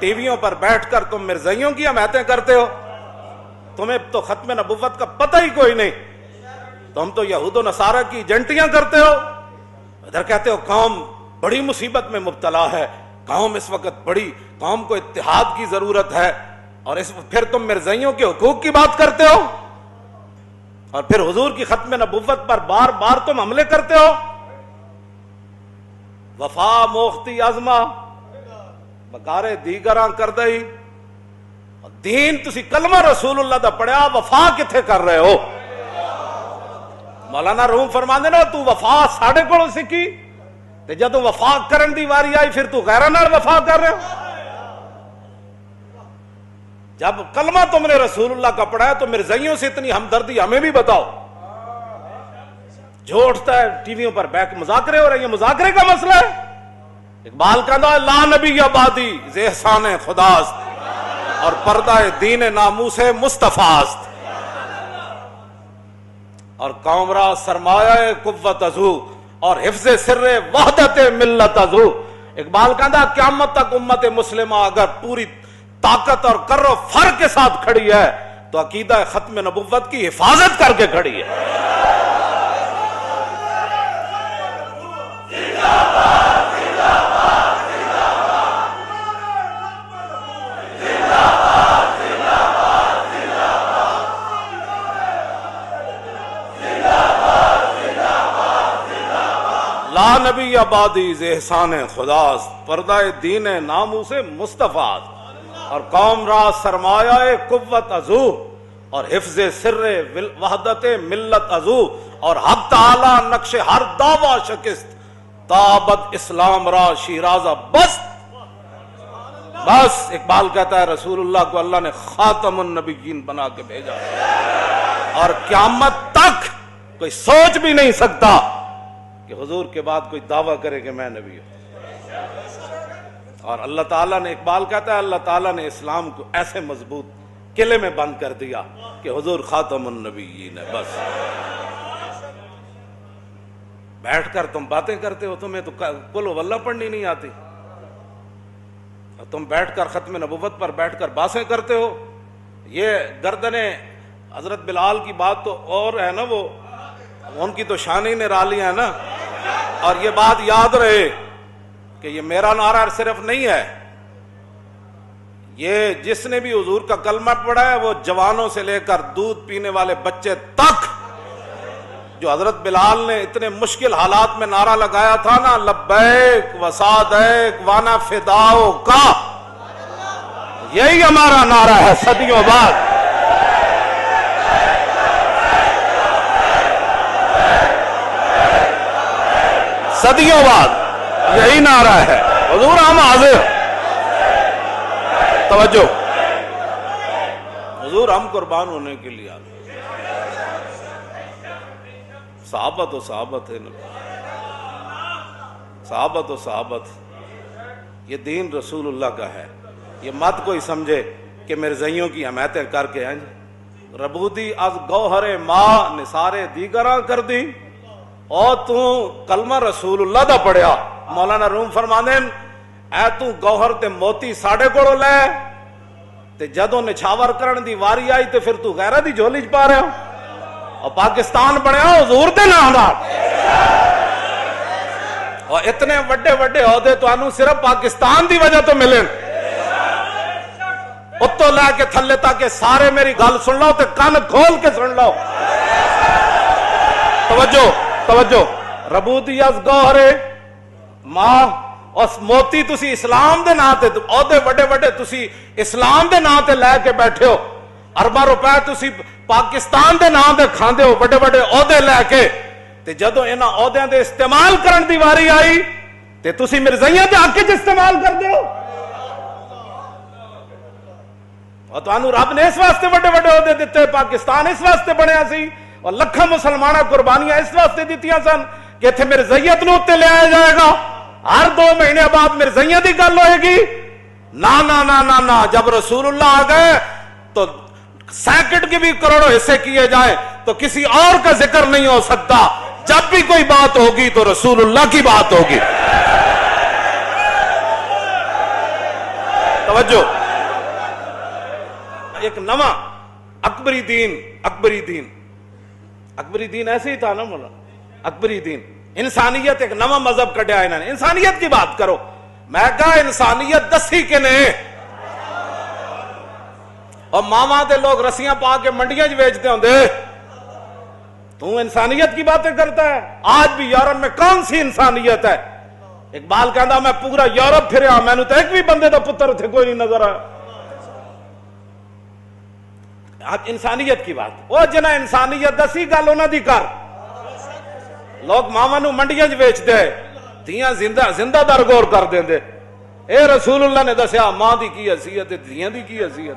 T ویوں پر بیٹھ کر تم مرزائیوں کی حمایتیں کرتے ہو، تمہیں تو ختم نبوت کا پتہ ہی کوئی نہیں، تم تو یہود و نصارہ کی ایجنٹیاں کرتے ہو، ادھر کہتے ہو قوم بڑی مصیبت میں مبتلا ہے، قوم اس وقت بڑی، قوم کو اتحاد کی ضرورت ہے، اور پھر تم مرزائیوں کے حقوق کی بات کرتے ہو، اور پھر حضور کی ختم نبوت پر بار بار تم حملے کرتے ہو۔ وفا موختی ازما بکارے دیگراں کر دئی، دین تسی کلمہ رسول اللہ دا پڑھیا، وفا کتھے کر رہے ہو؟ مولانا روم فرماندے نا تو وفا ساڑھے کولوں سیکھی تے جدوں وفا کرن دی واری آئی پھر تو غیراں نال وفا کر رہے ہو۔ جب کلمہ تم نے رسول اللہ کا پڑھا ہے تو مرزائیوں سے اتنی ہمدردی ہمیں بھی بتاؤ۔ جو اٹھتا ہے ٹی ویوں پر بیٹھ مذاکرے ہو رہے ہیں، یہ مذاکرے کا مسئلہ ہے؟ اقبال کہتا ہے لا نبی آبادی ز احسان خداست اور پردہ دین ناموس مصطفیٰ است، اور قوم را سرمایہ قوت ازو اور حفظ سر وحدت ملت ازو۔ اقبال کہتا ہے قیامت تک امت مسلمہ اگر پوری طاقت اور کر و فر کے ساتھ کھڑی ہے تو عقیدہ ختم نبوت کی حفاظت کر کے کھڑی ہے۔ لا نبی آبادی ز احسان خداست پردہ دین ناموس مصطفیٰ، اور قوم را سرمایہ قوت ازو اور حفظ سر وحدت ملت ازو، اور حق تعالی نقش ہر دعویٰ شکست تابد اسلام را شیرازہ بست۔ بس اقبال کہتا ہے رسول اللہ کو اللہ نے خاتم النبیین بنا کے بھیجا، اور قیامت تک کوئی سوچ بھی نہیں سکتا کہ حضور کے بعد کوئی دعویٰ کرے کہ میں نبی ہوں۔ اور اللہ تعالیٰ نے، اقبال کہتا ہے اللہ تعالیٰ نے اسلام کو ایسے مضبوط قلعے میں بند کر دیا کہ حضور خاتم النبیین ہے۔ بس بیٹھ کر تم باتیں کرتے ہو، تمہیں تو قل واللہ پڑھنی نہیں آتی، اور تم بیٹھ کر ختم نبوت پر بیٹھ کر باتیں کرتے ہو۔ یہ گردنیں حضرت بلال کی بات تو اور ہے نا، وہ ان کی تو شان ہی نرالی ہے نا، اور یہ بات یاد رہے کہ یہ میرا نعرہ صرف نہیں ہے، یہ جس نے بھی حضور کا کلمہ پڑھا ہے وہ جوانوں سے لے کر دودھ پینے والے بچے تک، جو حضرت بلال نے اتنے مشکل حالات میں نعرہ لگایا تھا نا، لبیک و سعدیک وانا فداؤ کا، یہی ہمارا نعرہ ہے صدیوں بعد۔ صدیوں بعد یہی نعرہ ہے، حضور ہم حاضر، توجہ، حضور ہم قربان ہونے کے لیے آتے۔ صحابت و صحابت ہے، صحابت و صحابت، یہ دین رسول اللہ کا ہے۔ یہ مت کوئی سمجھے کہ مرزائیوں کی حمایتیں کر کے ہیں ربودی از گوہر ماں نثارے دیگراں کر دی، اور تو کلمہ رسول اللہ دا پڑھیا۔ مولانا روم فرماندے اے تو گوہر تے موتی ساڑھے کوڑوں لے تے جدوں نچھاور کرن دی واری آئی تے پھر تو غیرہ دی جھولی چ پا رہا، اور پاکستان بنیا حضور دے نام نال، اور اتنے وڈے وڈے عہدے تانوں صرف پاکستان دی وجہ تو ملن۔ اتوں لے کے تھلے تک سارے میری گل سن لو تے کان کھول کے سن لو، توجہ توجہ، ربودی از گوہرے ماں، اس موتی تسی اسلام دے نام تے عہدے وڈے وڈے تسی اسلام دے نام تے لے کے بیٹھے ہو، ارباں روپے تسی پاکستان دے نام تے کھاندے ہو وڈے وڈے عہدے لے کے، تے جدوں انہاں عہدیاں دے استعمال کرن دی واری آئی تے تسی مرزائیاں دے حق وچ استعمال کردے ہو۔ اور تانوں رب نے اس واسطے وڈے وڈے عہدے دتے، پاکستان اس واسطے بنیا سی، اور لکھاں مسلماناں قربانیاں اس واسطے دیتیاں سن کہ اتنے مرزائیت نو تے لے آیا جائے گا، ہر 2 مہینے بعد مرزائیت دی گل ہوئے گی۔ نا نا نا نا نا، جب رسول اللہ آ گئے تو سیکنڈ کے بھی کروڑوں حصے کیے جائیں تو کسی اور کا ذکر نہیں ہو سکتا، جب بھی کوئی بات ہوگی تو رسول اللہ کی بات ہوگی۔ توجہ. ایک نواں اکبری دین ایسے ہی تھا نا مولا. اکبری دین انسانیت ایک نواں مذہب کڈیا انہوں نے. انسانیت کی بات کرو. میں کہا انسانیت دسی کہ نہیں. اور ماما دے لوگ رسیاں پا کے منڈیاں بیچتے ہوں دے. تو انسانیت کی باتیں کرتا ہے. آج بھی یورپ میں کون سی انسانیت ہے؟ اقبال کہندا میں پورا یورپ پھریا, میں نے تو ایک بھی بندے دا پتر تھے کوئی نہیں نظر آیا. آج انسانیت کی بات. وہ جنا انسانیت دسی گل انہاں دی کر. لوگ ماما نو منڈیاں بیچتے ہیں, دھیاں زندہ درگور کر دیں دے. اے رسول اللہ نے دسیا ماں دی کی حیثیت ہے, دھیاں دی کی حیثیت.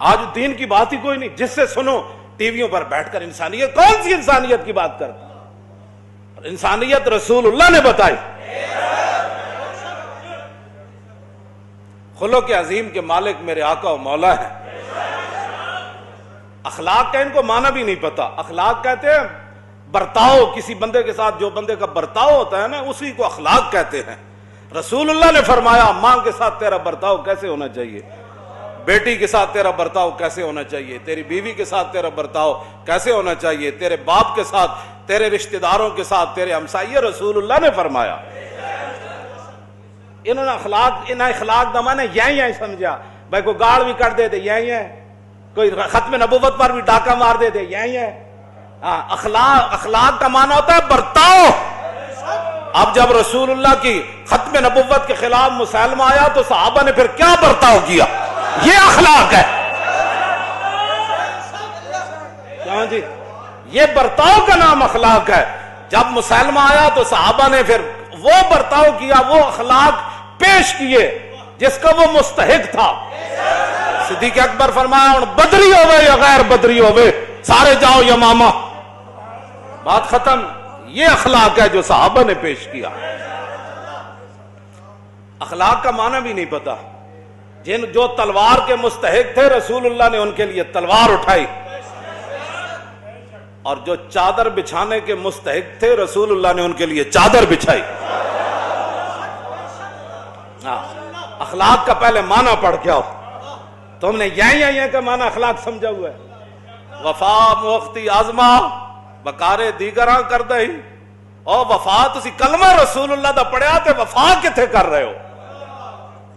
آج دین کی بات ہی کوئی نہیں. جس سے سنو ٹی ویوں پر بیٹھ کر انسانیت, کون سی انسانیت کی بات کرتا؟ انسانیت رسول اللہ نے بتائی. خلق عظیم کے مالک میرے آقا و مولا ہیں. اخلاق کا ان کو معنی بھی نہیں پتا. اخلاق کہتے ہیں برتاؤ, کسی بندے کے ساتھ جو بندے کا برتاؤ ہوتا ہے نا اسی کو اخلاق کہتے ہیں. رسول اللہ نے فرمایا ماں کے ساتھ تیرا برتاؤ کیسے ہونا چاہیے, بیٹی کے ساتھ تیرا برتاؤ کیسے ہونا چاہیے, تیری بیوی کے ساتھ تیرا برتاؤ کیسے ہونا چاہیے, تیرے باپ کے ساتھ, تیرے رشتہ داروں کے ساتھ, تیرے ہمسائے. رسول اللہ نے فرمایا. انہوں نے اخلاق دا معنی یہی سمجھا. بھائی کوئی گاڑ بھی کر دے دے یہی ہے, کوئی ختم نبوت پر بھی ڈاکہ مار دے دے یہی ہے. اخلاق کا معنی ہوتا ہے برتاؤ. اب جب رسول اللہ کی ختم نبوت کے خلاف مسلمہ آیا تو صحابہ نے پھر کیا برتاؤ کیا؟ یہ اخلاق ہے. کیوں جی؟ یہ برتاؤ کا نام اخلاق ہے. جب مسلمہ آیا تو صحابہ نے پھر وہ برتاؤ کیا, وہ اخلاق پیش کیے جس کا وہ مستحق تھا. صدیق اکبر فرمایا ہن بدری ہوئے یا غیر بدری ہوئے سارے جاؤ یمامہ. بات ختم. یہ اخلاق ہے جو صحابہ نے پیش کیا. اخلاق کا معنی بھی نہیں پتا. جو تلوار کے مستحق تھے رسول اللہ نے ان کے لیے تلوار اٹھائی, اور جو چادر بچھانے کے مستحق تھے رسول اللہ نے ان کے لیے چادر بچھائی. اخلاق کا پہلے معنی پڑھ کے آؤ. تم نے یہی کا معنی اخلاق سمجھا ہوا ہے. وفا موختی آزما بکارے دیگراں کر دئی. اور وفا تسی کلمہ رسول اللہ دا پڑھیا تے وفا کتھے کر رہے ہو؟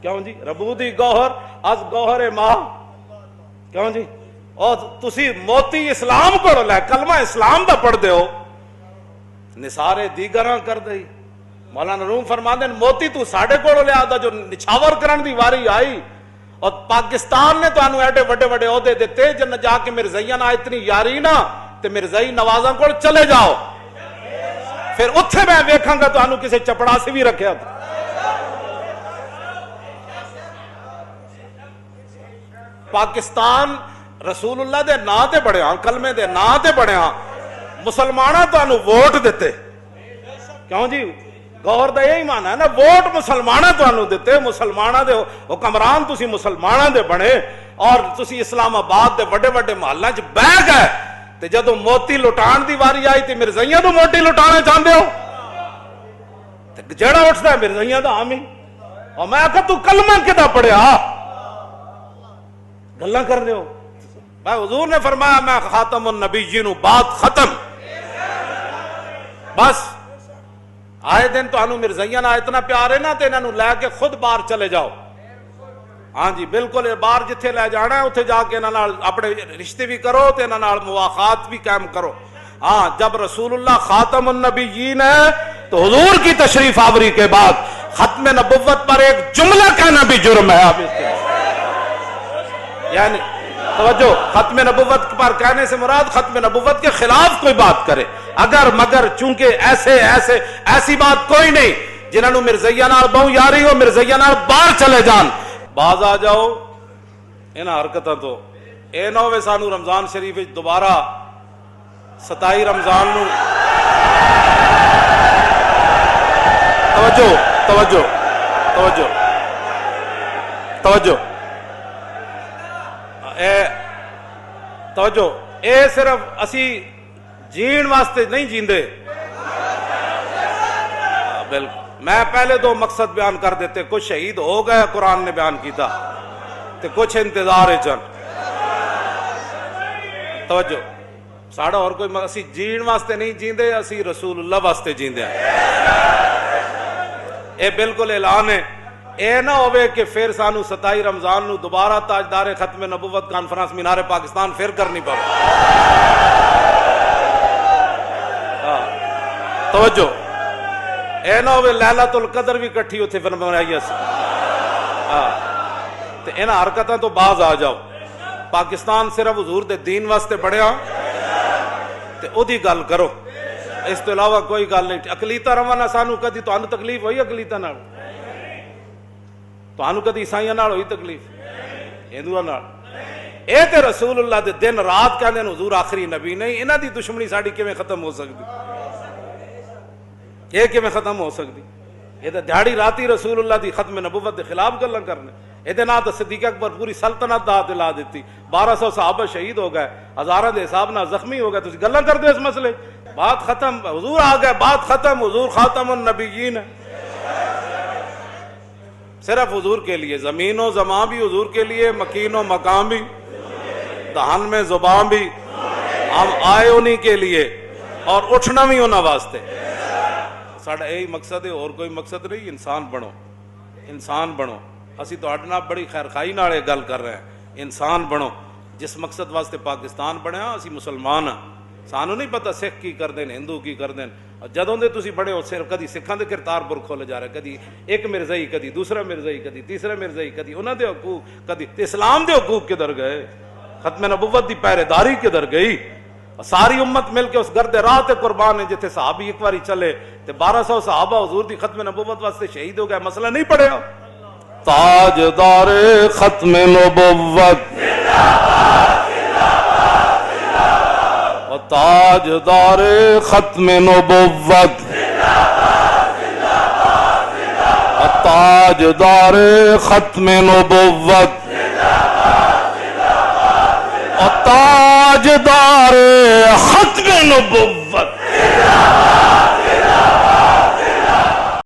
کیوں جی؟ ربودی گوہر از گوہر ماں. کیوں جی؟ اور تسی موتی اسلام پڑھ لے, کلمہ اسلام دا پڑھ دے ہو, نثارے دیگراں کر دئی. مولانا روم فرما دیں موتی تو ساڑھے کوڑ لے آدھا جو نچھاور کرن دی واری آئی. اور پاکستان نے تو انہوں ایڈے وڈے وڈے عہدے دیتے جن جا کے مرزائیاں نہ اتنی یاری نہ تے مرزائی نوازاں کو چلے جاؤ. پھر اتھے میں ویکھاں گا تو انہوں کسے چپڑا سے بھی رکھے تھا. پاکستان رسول اللہ دے نا تے بڑے ہاں, کلمے دے نا تے بڑے ہاں, مسلمانہ تو انہوں ووٹ دیتے. کیوں جی؟ گور دا یہی معنی ہے نا, ووٹ مسلمانہ تو انہوں دیتے. مسلمانہ دے حکمران تسی مسلمانہ دے بنے, اور تسی اسلام آباد دے وڈے وڈے محلہ چ بہ گئے تے جدو موتی لٹان دی واری آئی تے مرزائیاں تو موتی لٹانے چاہتے ہو. جڑا اٹھتا ہے مرزائیاں دا حامی. اور میں کہا تو کلمہ کدا پڑھیا, گلاں کر رہے ہو. میں حضور نے فرمایا میں خاتم النبیین ہوں, بات ختم. بس آئے دن تو انہوں مرزائیاں نہ اتنا پیار ہے نا تے انہوں لے کے خود باہر چلے جاؤ. ہاں جی بالکل, باہر جتھے لے جانا ہے اتھے جا کے انہوں اپنے رشتے بھی کرو تے انہوں مواخات بھی قائم کرو. ہاں جب رسول اللہ خاتم النبیین ہے تو حضور کی تشریف آوری کے بعد ختم نبوت پر ایک جملہ کہنا بھی جرم ہے. آپ اس کے یعنی توجہ, ختم نبوت پر کہنے سے مراد ختم نبوت کے خلاف کوئی بات کرے. اگر مگر چونکہ ایسی بات کوئی نہیں جنہوں مرزائیاں نال بہو یاری ہو, مرزائیاں نال باہر چلے جان. باز آ جاؤ انہاں حرکتاں تو. اے نہ ہوئے سانو رمضان شریف دوبارہ 27 رمضان نو توجہ توجہ توجہ توجہ توجہ اے صرف اسی جین واسطے نہیں جیندے. میں پہلے دو مقصد بیان کر دیتے، کچھ شہید ہو گئے قرآن نے بیان کیتا تے کچھ انتظار چن توجہ ساڑا اور کوئی اسی جین واسطے نہیں جیندے، اسی رسول اللہ واسطے جیندے ہیں۔ اے بالکل اعلان ہے، اے نہ ہوئے کہ پھر سانو 27 رمضان نو دوبارہ تاجدار ختم نبوت کانفرنس مینار پاکستان پھر کرنی پڑے۔ توجہ اے نہ ہوئے لیلۃ القدر بھی کٹھی اتھے بنائی اسی تے انہاں حرکتاں تو باز آ جاؤ۔ پاکستان صرف حضور دے دین واسطے بڑھیا تے او دی گل کرو، اس تو علاوہ کوئی گل نہیں۔ اقلیتاں رواں سانو کدی تانوں تکلیف ہوئی اقلیتاں نال؟ تانوں کدی عیسائیاں نال ہوئی تکلیف؟ ہندوؤں نال؟ اے تے رسول اللہ دے دن رات کہندے نے حضور آخری نبی نہیں، انہاں دی دشمنی ساڈی کیویں ختم ہو سکدی؟ یہ کیویں ختم ہو سکدی؟ یہ تے دیہڑی راتی رسول اللہ دی ختم نبوت دے خلاف گلاں کرنے۔ یہ نہ تو صدیق اکبر پوری سلطنت دا دلا دیتی، 1200 صحابہ شہید ہو گئے، ہزاراں دے حساب نہ زخمی ہو گئے، تسی گلاں کردے اس مسئلے؟ بات ختم، حضور آ گئے، بات ختم، حضور خاتم النبیین ہے۔ صرف حضور کے لیے، زمین و زمان بھی حضور کے لیے، مکین و مقام بھی، دہن میں زبان بھی، ہم آئے انہی کے لیے اور اٹھنا بھی انہاں واسطے۔ ساڑھا یہی مقصد ہے، اور کوئی مقصد نہیں۔ انسان بنو، انسان بنو۔ اسی تو اڈنا بڑی خیر خائی نالے گل کر رہے ہیں، انسان بنو۔ جس مقصد واسطے پاکستان بنیا اسی مسلمان ہاں، سانو نہیں پتہ سکھ کی کر دیں ہندو کی کر دیں۔ جدوں دے تسی بڑے ہو صرف کدی سکھاں دے کرتار پر کھولے جا رہے، کدی ایک مرزائی، کدی دوسرا مرزائی، کدی تیسرا مرزائی، کدی انہاں دے حقوق، کدی اسلام دے حقوق کدھر گئے؟ ختم نبوت دی پہرے داری کدھر گئی؟ ساری امت مل کے اس گرد راہ تے قربان ہے جتھے صحابی ایک باری چلے تے 1200 صحابہ حضور دی ختم نبوت واسطے شہید ہو گئے۔ مسئلہ نہیں پڑھیا؟ تاجدار ختم نبوت اور تاجدار ختم نبوت اور تاجدار ختم نبوت اور تاجدار ختم نبوت